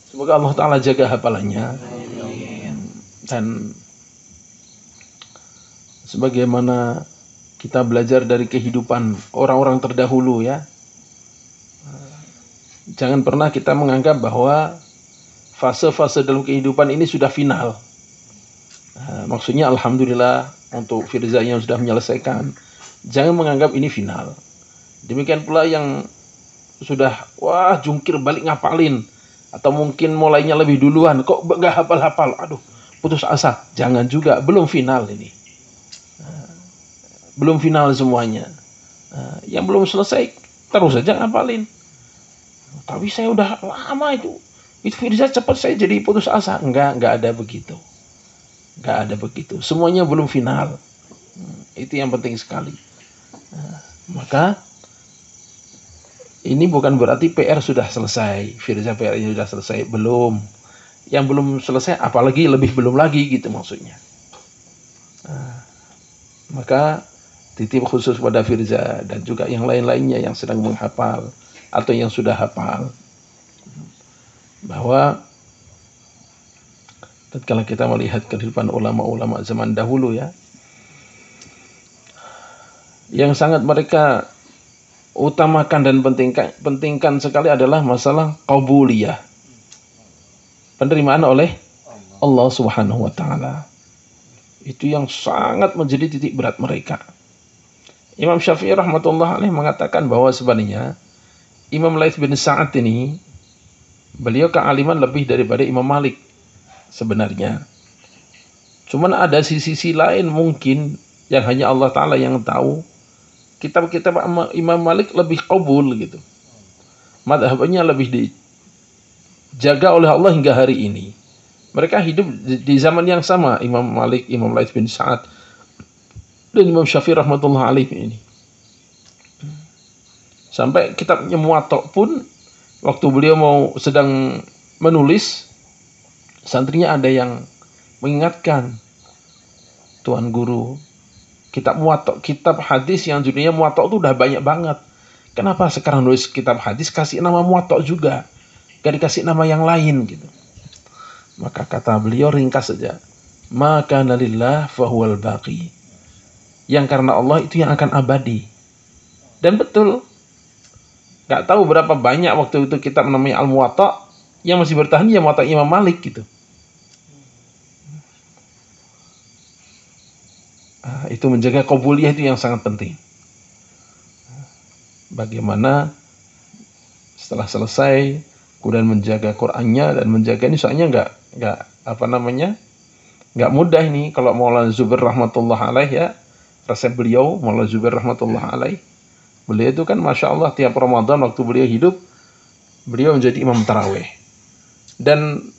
Semoga Allah Ta'ala jaga hafalannya. Dan sebagaimana kita belajar dari kehidupan orang-orang terdahulu ya, jangan pernah kita menganggap bahwa fase-fase dalam kehidupan ini sudah final. Maksudnya alhamdulillah untuk Firza yang sudah menyelesaikan. Jangan menganggap ini final. Demikian pula yang sudah jungkir balik ngapalin, atau mungkin mulainya lebih duluan kok nggak hafal-hafal, aduh putus asa. Jangan juga, belum final ini. Belum final semuanya. Yang belum selesai terus saja ngapalin. Tapi saya udah lama itu Firza cepat saya jadi putus asa. Enggak ada begitu. Enggak ada begitu. Semuanya belum final. Itu yang penting sekali. Maka ini bukan berarti PR sudah selesai. Firza PR-nya sudah selesai. Belum. Yang belum selesai apalagi lebih belum lagi gitu maksudnya. Maka titip khusus pada Firza dan juga yang lain-lainnya yang sedang menghafal atau yang sudah hafal, bahwa tatkala kita melihat kehidupan ulama-ulama zaman dahulu ya, yang sangat mereka utamakan dan pentingkan sekali adalah masalah qabuliyah, penerimaan oleh Allah Subhanahu wa taala. Itu yang sangat menjadi titik berat mereka. Imam Syafi'i rahmatullah alaih mengatakan bahwa sebenarnya Imam Laits bin Sa'ad ini beliau kealiman lebih daripada Imam Malik sebenarnya. Cuman ada sisi lain mungkin yang hanya Allah Ta'ala yang tahu. Kitab-kitab Imam Malik lebih qabul gitu. Madhabnya lebih dijaga oleh Allah hingga hari ini. Mereka hidup di zaman yang sama, Imam Malik, Imam Laits bin Sa'ad, dan Imam Syafi'i rahmatullah alaih ini. Sampai kitabnya Muwatta pun, waktu beliau sedang menulis, santrinya ada yang mengingatkan, Tuan Guru, kitab Muwatta, kitab hadis yang judulnya Muwatta itu udah banyak banget. Kenapa sekarang nulis kitab hadis kasih nama Muwatta juga, gak dikasih nama yang lain gitu. Maka kata beliau ringkas saja, maka nalillah fahuwal baqi, yang karena Allah itu yang akan abadi. Dan betul, gak tahu berapa banyak waktu itu kitab namanya Al-Muwatta yang masih bertahan ya Muwatta Imam Malik gitu. Itu menjaga qabuliyah itu yang sangat penting. Bagaimana setelah selesai kemudian menjaga Qur'annya dan menjaga ini, soalnya nggak mudah ini. Kalau Maulana Zubair rahmatullah alaih ya, resep beliau Maulana Zubair rahmatullah alaih, beliau itu kan masya Allah tiap Ramadan waktu beliau hidup, beliau menjadi imam tarawih. Dan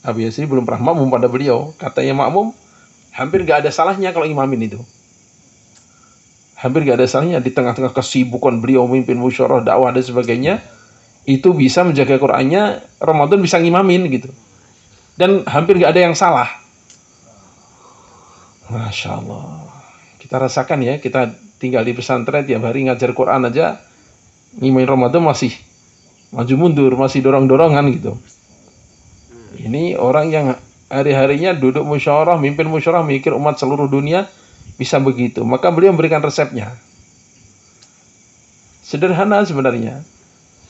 Abi Yasri belum pernah makmum pada beliau. Katanya makmum hampir nggak ada salahnya kalau imamin itu. Hampir nggak ada salahnya di tengah-tengah kesibukan beliau memimpin musyawarah dakwah dan sebagainya, itu bisa menjaga Qur'annya, Ramadan bisa ngimamin gitu. Dan hampir nggak ada yang salah. Masya Allah. Kita rasakan ya, kita tinggal di pesantren tiap hari ngajar Quran aja, ngimamin Ramadan masih maju mundur, masih dorong-dorongan gitu. Ini orang yang hari-harinya duduk musyawarah, mimpin musyawarah, mikir umat seluruh dunia, bisa begitu. Maka beliau memberikan resepnya. Sederhana sebenarnya.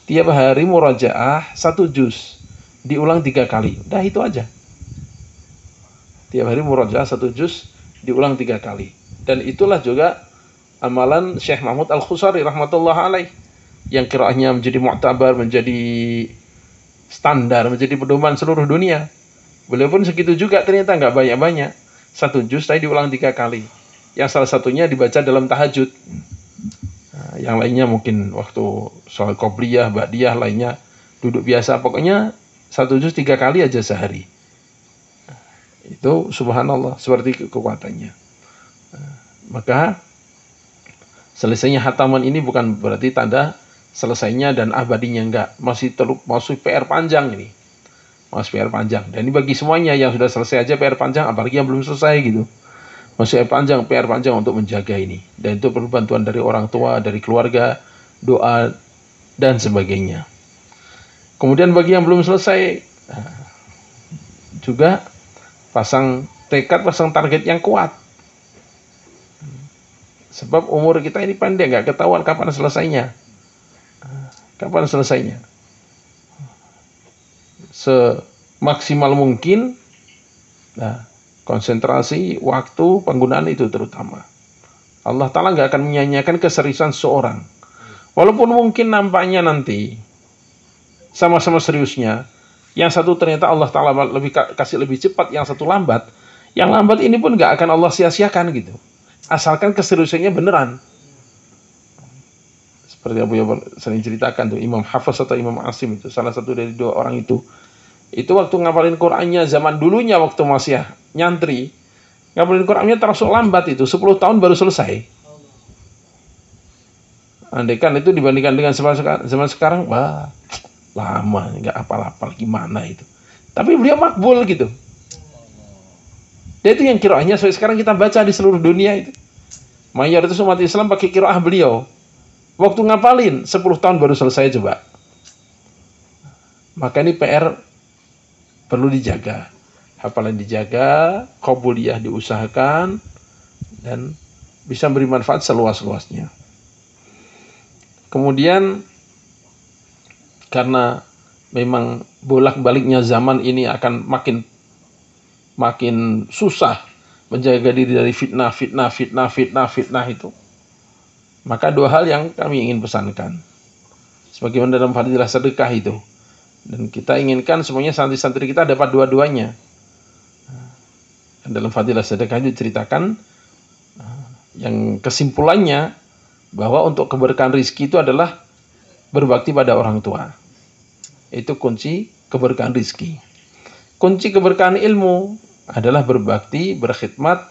Tiap hari murajaah 1 juz, diulang 3 kali. Udah itu aja. Tiap hari murajaah 1 juz, diulang 3 kali. Dan itulah juga amalan Syekh Mahmud Al-Khusari rahmatullah alaih, yang qiraahnya menjadi mu'tabar, menjadi standar, menjadi pedoman seluruh dunia. Beliau pun segitu juga, ternyata nggak banyak-banyak. 1 juz tadi diulang 3 kali. Yang salah satunya dibaca dalam tahajud. Yang lainnya mungkin waktu sholat qobliyah, ba'diyah, lainnya duduk biasa. Pokoknya 1 juz 3 kali aja sehari. Itu subhanallah, seperti kekuatannya. Maka selesainya hataman ini bukan berarti tanda selesainya dan abadinya, enggak. Masih PR panjang ini. Masih PR panjang. Dan ini bagi semuanya yang sudah selesai aja PR panjang, apalagi yang belum selesai gitu. Masih PR panjang untuk menjaga ini. Dan itu perlu bantuan dari orang tua, dari keluarga, doa, dan sebagainya. Kemudian bagi yang belum selesai, juga pasang tekad, pasang target yang kuat. Sebab umur kita ini pendek, nggak ketahuan kapan selesainya. Kapan selesainya? Semaksimal mungkin, nah, konsentrasi, waktu, penggunaan itu terutama. Allah Ta'ala nggak akan menyanyiakan keseriusan seorang. Walaupun mungkin nampaknya nanti sama-sama seriusnya, yang satu ternyata Allah Ta'ala kasih lebih cepat, yang satu lambat. Yang lambat ini pun nggak akan Allah sia-siakan gitu. Asalkan keseriusannya beneran. Seperti Abu Yabal sering ceritakan tuh, Imam Hafiz atau Imam Asim itu, salah satu dari dua orang itu waktu ngapalin Qur'annya zaman dulunya waktu masih nyantri, ngapalin Qur'annya termasuk lambat itu, 10 tahun baru selesai. Andaikan itu dibandingkan dengan zaman sekarang, wah, lama, nggak apal-apal gimana itu. Tapi beliau makbul gitu. Dia itu yang qiraahnya sekarang kita baca di seluruh dunia itu. Mayoritas umat Islam pakai qiraah beliau. Waktu ngapalin 10 tahun baru selesai coba. Maka ini PR perlu dijaga. Hafalan dijaga, qabuliyah diusahakan, dan bisa beri manfaat seluas-luasnya. Kemudian karena memang bolak-baliknya zaman ini akan makin susah menjaga diri dari fitnah itu. Maka dua hal yang kami ingin pesankan. Sebagaimana dalam fadilah sedekah itu. Dan kita inginkan semuanya santri-santri kita dapat dua-duanya. Dan dalam fadilah sedekah itu diceritakan yang kesimpulannya bahwa untuk keberkahan rizki itu adalah berbakti pada orang tua. Itu kunci keberkahan rizki. Kunci keberkahan ilmu adalah berbakti, berkhidmat,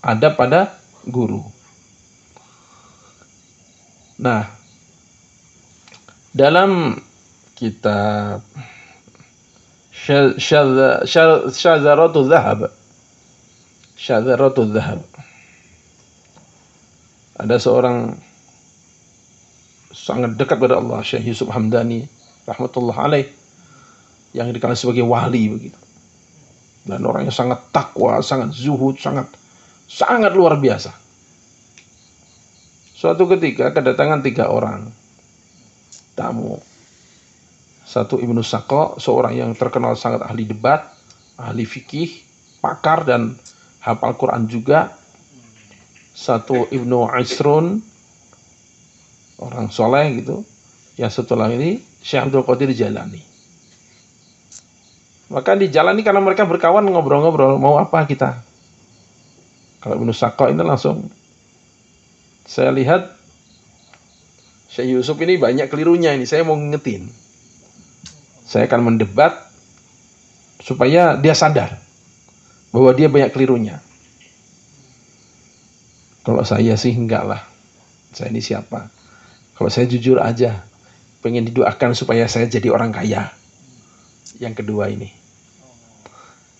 ada pada guru. Nah, dalam kitab Syadzaratul Zahab, ada seorang sangat dekat pada Allah, Syekh Yusuf Hamdani rahmatullah alaih, yang dikenal sebagai wali begitu. Dan orangnya sangat takwa, sangat zuhud, sangat luar biasa. Suatu ketika kedatangan 3 orang tamu. Satu Ibnu Saqqa, seorang yang terkenal sangat ahli debat, ahli fikih, pakar dan hafal Quran juga. Satu Ibnu Isrun, orang soleh gitu. Yang satu lagi ini Syekh Abdul Qadir Jalani. Maka dijalani karena mereka berkawan, ngobrol-ngobrol, mau apa kita? Kalau Ibnu Saqqa ini langsung, saya lihat Syekh Yusuf ini banyak kelirunya ini, saya mau ngingetin. Saya akan mendebat supaya dia sadar bahwa dia banyak kelirunya. Kalau saya sih enggak lah. Saya ini siapa? Kalau saya jujur aja, pengen didoakan supaya saya jadi orang kaya. Yang kedua ini.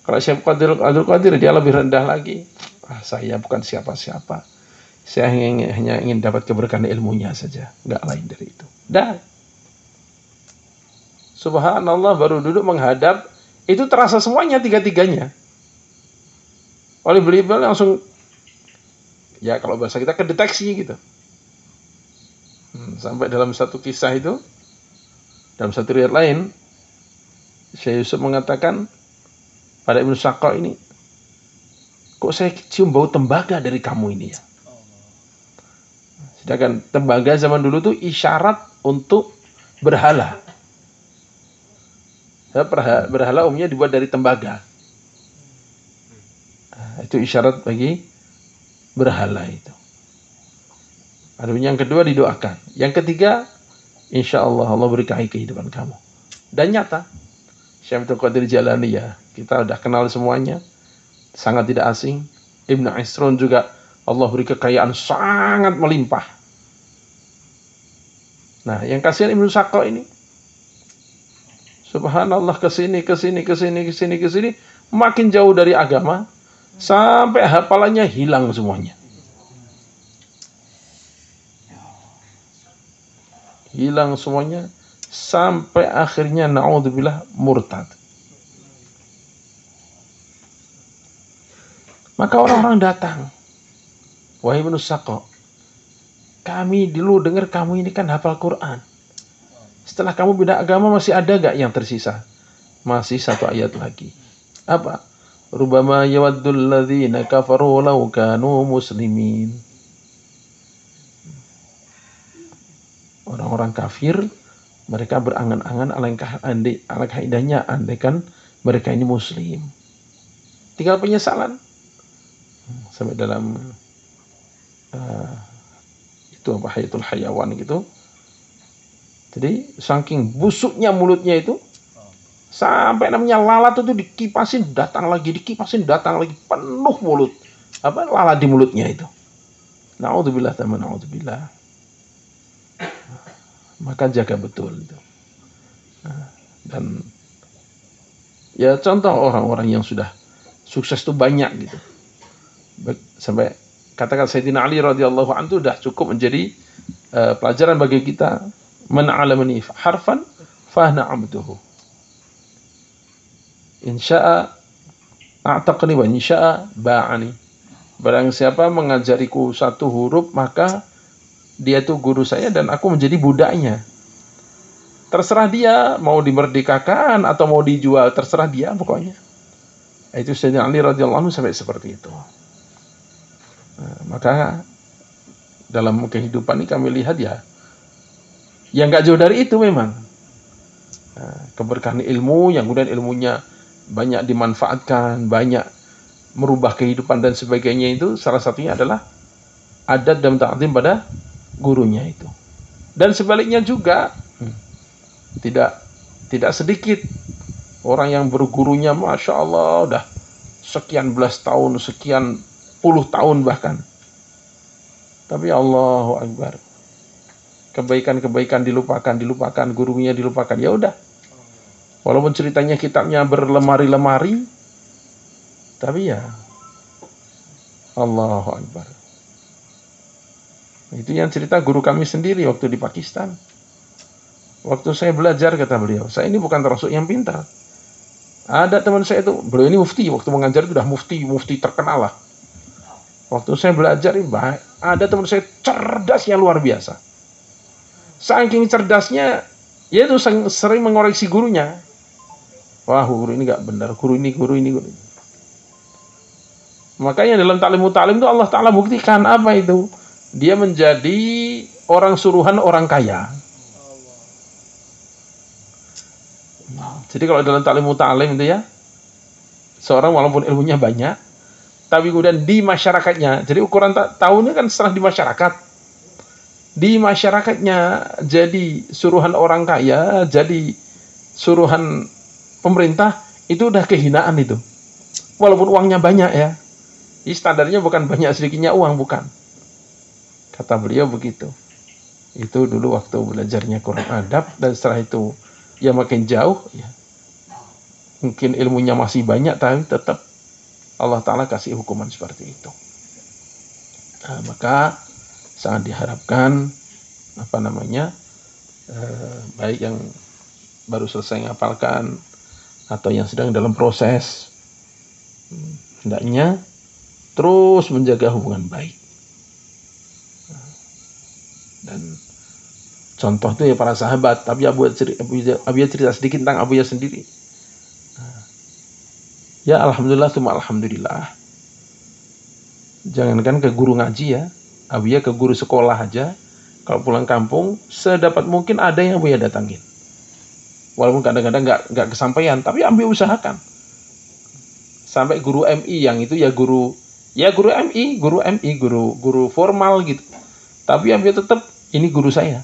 Kalau Syekh Abdul Qadir dia lebih rendah lagi. Saya bukan siapa-siapa. Saya hanya ingin dapat keberkahan ilmunya saja, enggak lain dari itu. Dan subhanallah, baru duduk menghadap, itu terasa semuanya tiga-tiganya. Oleh beliau langsung, ya kalau bahasa kita kedeteksi gitu. Sampai dalam satu kisah itu, dalam satu riwayat lain, Syekh Yusuf mengatakan pada Ibnu Saqqa ini, kok saya cium bau tembaga dari kamu ini ya? Sedangkan tembaga zaman dulu tuh isyarat untuk berhala. Berhala umumnya dibuat dari tembaga. Itu isyarat bagi berhala itu. Adapun yang kedua didoakan. Yang ketiga, insya Allah Allah berkahi kehidupan kamu. Dan nyata, Syekh Abdul Qadir Jalani ya, kita udah kenal semuanya. Sangat tidak asing. Ibnu Isrun juga Allah beri kekayaan sangat melimpah. Nah, yang kasihan Ibnu Saqqa ini, subhanallah, kesini, makin jauh dari agama, sampai hafalannya hilang semuanya. Hilang semuanya, sampai akhirnya naudzubillah murtad. Maka orang-orang datang, wahai Ibnu Saqo, kami dulu dengar kamu ini kan hafal Quran. Setelah kamu beda agama masih ada gak yang tersisa? Masih satu ayat lagi. Apa? Rubama yawaddul ladzina kafaru law kanu muslimin. Orang-orang kafir, mereka berangan-angan alangkah indahnya andaikan mereka ini muslim. Tinggal penyesalan. Sampai dalam itu apa, Hayatul Hayawan gitu. Jadi saking busuknya mulutnya itu, sampai namanya lalat itu dikipasin datang lagi, penuh mulut. Apa lalat di mulutnya itu. Naudzubillah taala, naudzubillah. Maka jaga betul itu. Dan ya contoh orang-orang yang sudah sukses itu banyak gitu. Sampai katakan Sayyidina Ali radhiyallahu anhu sudah cukup menjadi pelajaran bagi kita. Man 'alamani harfan fahna 'abduhu. Insya'a a'taqni wa insya'a ba'ani. Barang siapa mengajariku satu huruf, maka dia itu guru saya dan aku menjadi budaknya. Terserah dia mau dimerdekakan atau mau dijual, terserah dia pokoknya. Itu Sayyidina Ali radhiyallahu anhu sampai seperti itu. Maka dalam kehidupan ini kami lihat ya, yang nggak jauh dari itu memang. Keberkahan ilmu, yang kemudian ilmunya banyak dimanfaatkan, banyak merubah kehidupan dan sebagainya, itu salah satunya adalah adat dan ta'zim pada gurunya itu. Dan sebaliknya juga tidak sedikit orang yang bergurunya Masya Allah udah sekian belas tahun, sekian puluh tahun bahkan, tapi Allahu Akbar, kebaikan-kebaikan dilupakan, gurunya dilupakan. Ya udah, walaupun ceritanya kitabnya berlemari-lemari, tapi ya Allahu Akbar. Itu yang cerita guru kami sendiri waktu di Pakistan. Waktu saya belajar, kata beliau, saya ini bukan termasuk yang pintar. Ada teman saya itu, beliau ini mufti, waktu mengajar itu udah mufti terkenal lah. Waktu saya belajar, ada teman saya cerdas yang luar biasa. Saking cerdasnya, dia itu sering mengoreksi gurunya. Wah, guru ini gak benar, guru ini. Makanya dalam ta'lim itu Allah Ta'ala buktikan apa itu? Dia menjadi orang suruhan orang kaya. Jadi kalau dalam ta'lim itu ya, seorang walaupun ilmunya banyak, tapi kemudian di masyarakatnya, jadi ukuran tahunnya kan setelah di masyarakat. Di masyarakatnya jadi suruhan orang kaya, jadi suruhan pemerintah, itu udah kehinaan itu. Walaupun uangnya banyak ya. Jadi standarnya bukan banyak sedikitnya uang, bukan. Kata beliau begitu. Itu dulu waktu belajarnya Quran adab, dan setelah itu ya makin jauh ya. Mungkin ilmunya masih banyak, tapi tetap Allah Ta'ala kasih hukuman seperti itu. Maka sangat diharapkan baik yang baru selesai ngapalkan atau yang sedang dalam proses, hendaknya terus menjaga hubungan baik. Dan contoh itu ya para sahabat. Tapi Abu ya cerita sedikit tentang Abu ya sendiri. Ya alhamdulillah, cuma alhamdulillah. Jangankan ke guru ngaji ya, Abu ya ke guru sekolah aja. Kalau pulang kampung, sedapat mungkin ada yang Abu ya datangin. Walaupun kadang-kadang nggak kesampaian, tapi Abu usahakan. Sampai guru MI yang itu ya guru MI, guru formal gitu. Tapi Abu tetap, ini guru saya.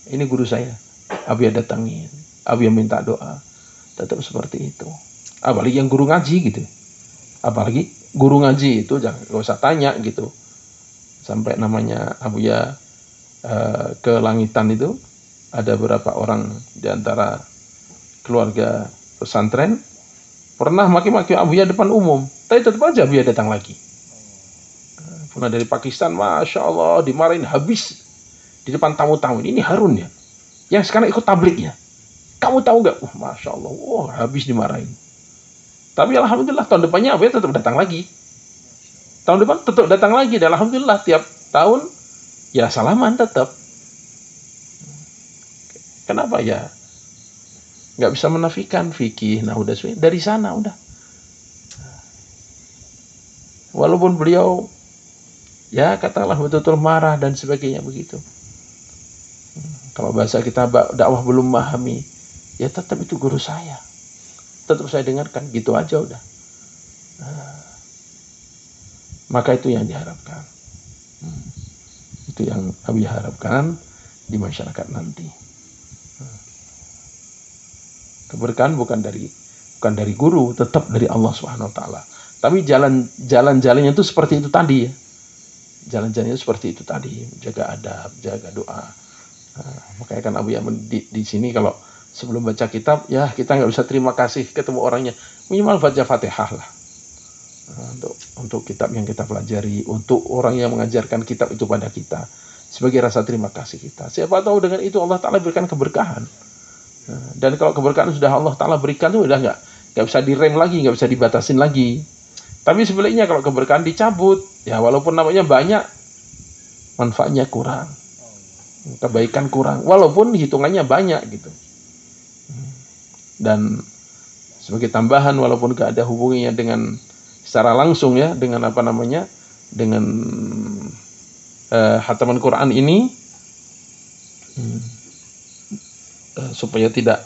Ini guru saya. Abu ya datangin, Abu ya minta doa. Tetap seperti itu. Apalagi yang guru ngaji gitu. Apalagi guru ngaji itu jangan, gak usah tanya gitu. Sampai namanya Abu ya ke langitan itu, ada beberapa orang di antara keluarga pesantren pernah maki-maki Abu ya depan umum, tapi tetap aja Abu ya datang lagi. Pernah dari Pakistan, Masya Allah, dimarahin habis di depan tamu-tamu. Ini Harun ya. Yang sekarang ikut tablignya. Kamu tahu nggak? Masya Allah, habis dimarahin. Tapi alhamdulillah tahun depannya Abuya tetap datang lagi. Tahun depan tetap datang lagi. Dan alhamdulillah tiap tahun ya salaman tetap. Kenapa ya? Nggak bisa menafikan fikih. Nah udah dari sana udah. Walaupun beliau ya katakanlah betul-betul marah dan sebagainya begitu. Kalau bahasa kita dakwah belum memahami, ya tetap itu guru saya. Tetap saya dengarkan, gitu aja udah. Maka itu yang diharapkan. Itu yang Abi harapkan di masyarakat nanti. Keberkahan bukan dari guru, tetap dari Allah Subhanahu wa taala. Tapi jalan-jalannya itu seperti itu tadi ya. Jalan-jalannya seperti itu tadi, jaga adab, jaga doa. Makanya kan Abu Yaman di sini kalau sebelum baca kitab, ya kita nggak bisa terima kasih ketemu orangnya, minimal baca Fatihah lah. Untuk kitab yang kita pelajari, untuk orang yang mengajarkan kitab itu pada kita, sebagai rasa terima kasih kita. Siapa tahu dengan itu Allah Ta'ala berikan keberkahan. Dan kalau keberkahan sudah Allah Ta'ala berikan itu udah nggak bisa direm lagi, nggak bisa dibatasin lagi. Tapi sebaliknya kalau keberkahan dicabut, ya walaupun namanya banyak, manfaatnya kurang, kebaikan kurang, walaupun hitungannya banyak gitu. Dan sebagai tambahan, walaupun gak ada hubungannya dengan secara langsung ya, dengan dengan khataman Quran ini, supaya tidak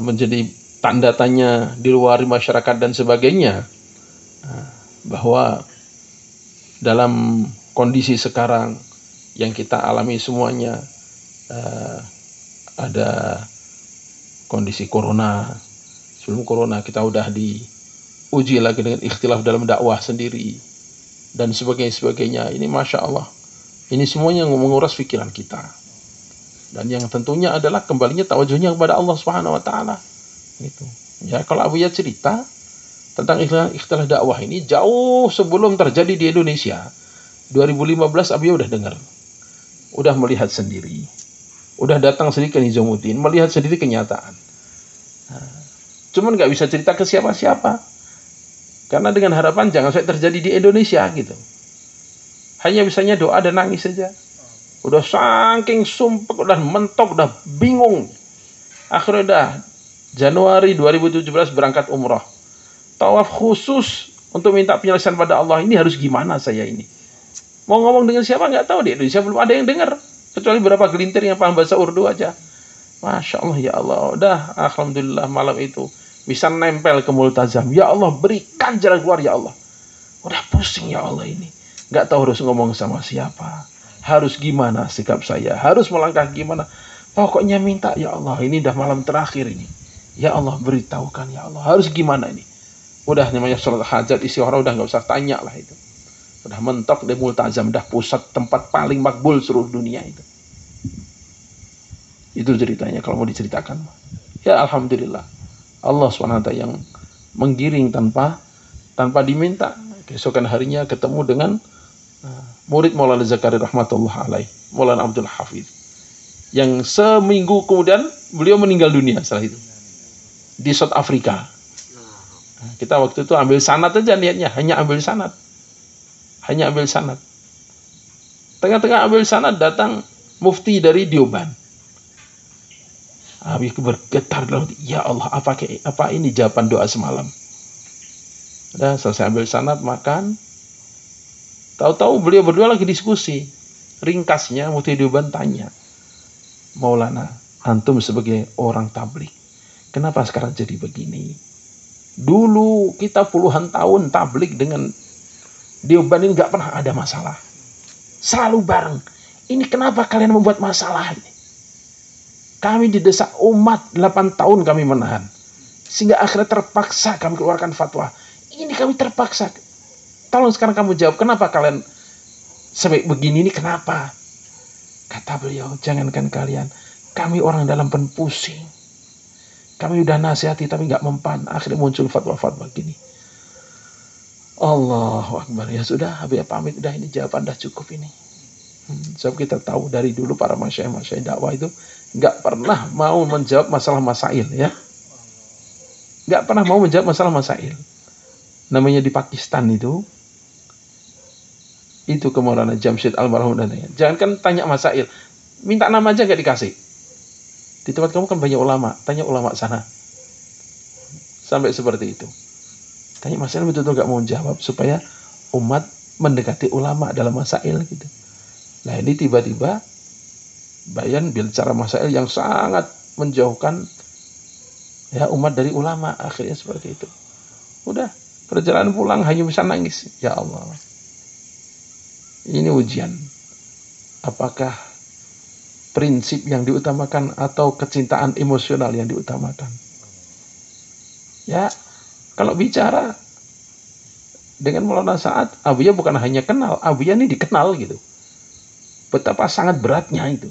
menjadi tanda tanya di luar masyarakat dan sebagainya, bahwa dalam kondisi sekarang yang kita alami semuanya, ada kondisi corona. Sebelum corona kita udah diuji lagi dengan ikhtilaf dalam dakwah sendiri dan sebagainya. Ini Masya Allah, ini semuanya menguras pikiran kita, dan yang tentunya adalah kembalinya tawajuhnya kepada Allah Subhanahu wa taala gitu. Ya kalau Abu Ya cerita tentang ikhtilaf dakwah ini jauh sebelum terjadi di Indonesia. 2015 Abu Ya udah dengar, udah melihat sendiri, udah datang sendiri ke Nizamuddin, melihat sendiri kenyataan. Cuman nggak bisa cerita ke siapa-siapa, karena dengan harapan jangan sampai terjadi di Indonesia gitu. Hanya bisanya doa dan nangis saja. Udah saking sumpek, udah mentok, udah bingung. Akhirnya udah Januari 2017 berangkat umroh. Tawaf khusus untuk minta penyelesaian pada Allah. Ini harus gimana saya ini? Mau ngomong dengan siapa nggak tahu, di Indonesia belum ada yang dengar, kecuali beberapa gelintir yang paham bahasa Urdu aja. Masya Allah, ya Allah, udah alhamdulillah malam itu bisa nempel ke multazam. Ya Allah, berikan jalan keluar ya Allah. Udah pusing ya Allah ini, nggak tahu harus ngomong sama siapa, harus gimana sikap saya, harus melangkah gimana. Pokoknya minta ya Allah, ini udah malam terakhir ini. Ya Allah, beritahukan ya Allah, harus gimana ini. Udah namanya sholat hajat, istighfar, udah nggak usah tanya lah itu. Udah mentok di multazam, udah pusat tempat paling makbul seluruh dunia itu. Itu ceritanya kalau mau diceritakan. Ya alhamdulillah, Allah SWT yang menggiring tanpa diminta. Keesokan harinya ketemu dengan murid Maulana Zakaria rahmatullah alaih, Maulana Abdul Hafidh, yang seminggu kemudian beliau meninggal dunia setelah itu di South Africa. Kita waktu itu ambil sanad aja niatnya, hanya ambil sanad. Tengah-tengah ambil sanad datang mufti dari Dioban. Habis bergetar dalam hati, ya Allah, apa ini jawaban doa semalam. Udah selesai ambil sanad, makan. Tahu-tahu beliau berdua lagi diskusi. Ringkasnya mufti Dioban tanya, Maulana, antum sebagai orang tabligh, kenapa sekarang jadi begini? Dulu kita puluhan tahun tabligh dengan Dioban ini nggak pernah ada masalah, selalu bareng. Ini kenapa kalian membuat masalah ini? Kami didesak umat 8 tahun kami menahan, sehingga akhirnya terpaksa kami keluarkan fatwa. Ini kami terpaksa. Tolong sekarang kamu jawab, kenapa kalian sampai begini, ini kenapa? Kata beliau, jangankan kalian, kami orang dalam pun pusing. Kami udah nasihati tapi nggak mempan. Akhirnya muncul fatwa-fatwa gini. Allahu Akbar. Ya sudah, Habib pamit, udah ini jawaban dah cukup ini. Sebab kita tahu dari dulu para masyayikh dakwah itu nggak pernah mau menjawab masalah masail ya. Nggak pernah mau menjawab masalah masail. Namanya di Pakistan itu ke Maulana Jamshid almarhum dan jangan kan tanya masail, minta nama aja nggak dikasih. Di tempat kamu kan banyak ulama, tanya ulama sana. Sampai seperti itu. Tanya masail betul-betul nggak mau jawab supaya umat mendekati ulama dalam masail gitu. Nah ini tiba-tiba Bayan bicara masail yang sangat menjauhkan ya umat dari ulama, akhirnya seperti itu. Udah perjalanan pulang hanya bisa nangis. Ya Allah, ini ujian. Apakah prinsip yang diutamakan atau kecintaan emosional yang diutamakan? Ya, kalau bicara dengan Maulana Sa'ad, Abuya bukan hanya kenal, Abuya ini dikenal gitu. Betapa sangat beratnya itu.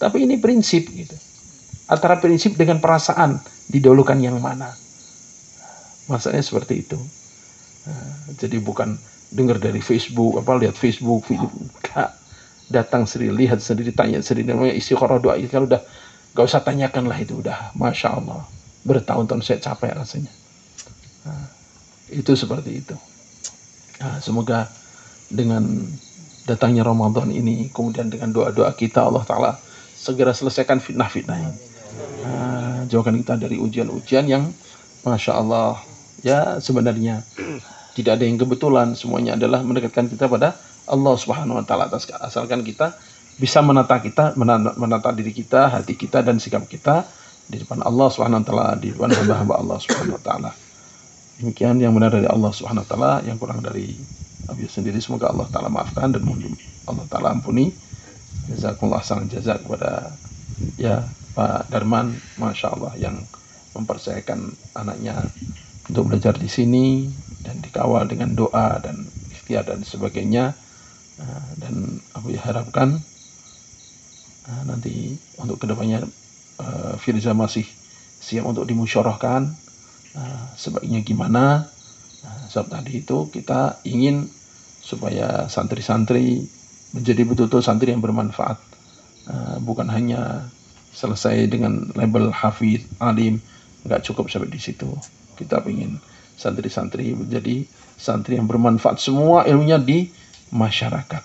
Tapi ini prinsip gitu. Antara prinsip dengan perasaan, didahulukan yang mana? Masalahnya seperti itu. Jadi bukan dengar dari Facebook, lihat Facebook, video, enggak. Datang sendiri, lihat sendiri, tanya sendiri. Namanya istikharah doa, kalau udah gak usah tanyakan lah itu udah, Masya Allah. Bertahun-tahun saya capek rasanya. Itu seperti itu. Semoga dengan datangnya Ramadan ini, kemudian dengan doa-doa kita, Allah Ta'ala segera selesaikan fitnah-fitnah ini. Jauhkan kita dari ujian-ujian yang Masya Allah, ya sebenarnya tidak ada yang kebetulan, semuanya adalah mendekatkan kita pada Allah Subhanahu wa Ta'ala. Asalkan kita bisa menata diri kita, hati kita dan sikap kita di depan Allah Subhanahu wa Ta'ala, di depan hamba-hamba Allah Subhanahu wa Ta'ala. Demikian yang benar dari Allah Subhanahu wa Ta'ala, yang kurang dari Abi sendiri semoga Allah Ta'ala maafkan dan Allah Ta'ala ampuni. Jazakumullah khairan jazak kepada ya Pak Darman, Masya Allah, yang mempercayakan anaknya untuk belajar di sini dan dikawal dengan doa dan ikhtiar dan sebagainya. Dan Abu harapkan nanti untuk kedepannya Firza masih siap untuk dimusyawarahkan sebaiknya gimana. Sebab tadi itu kita ingin supaya santri-santri menjadi betul-betul santri yang bermanfaat, bukan hanya selesai dengan label hafidh, alim, nggak cukup sampai di situ. Kita ingin santri-santri menjadi santri yang bermanfaat semua ilmunya di masyarakat.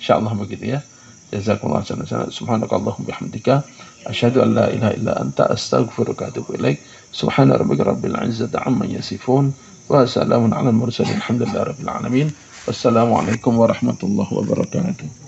Insyaallah begitu ya. Jazakumullah khairan. Subhanakallahumma bihamdika asyhadu an la ilaha illa anta astaghfiruka wa atubu ilaik. Subhana rabbika rabbil izzati amma yasifun wa salamun alal mursalin. Alhamdulillahi rabbil alamin. Wassalamualaikum warahmatullahi wabarakatuh.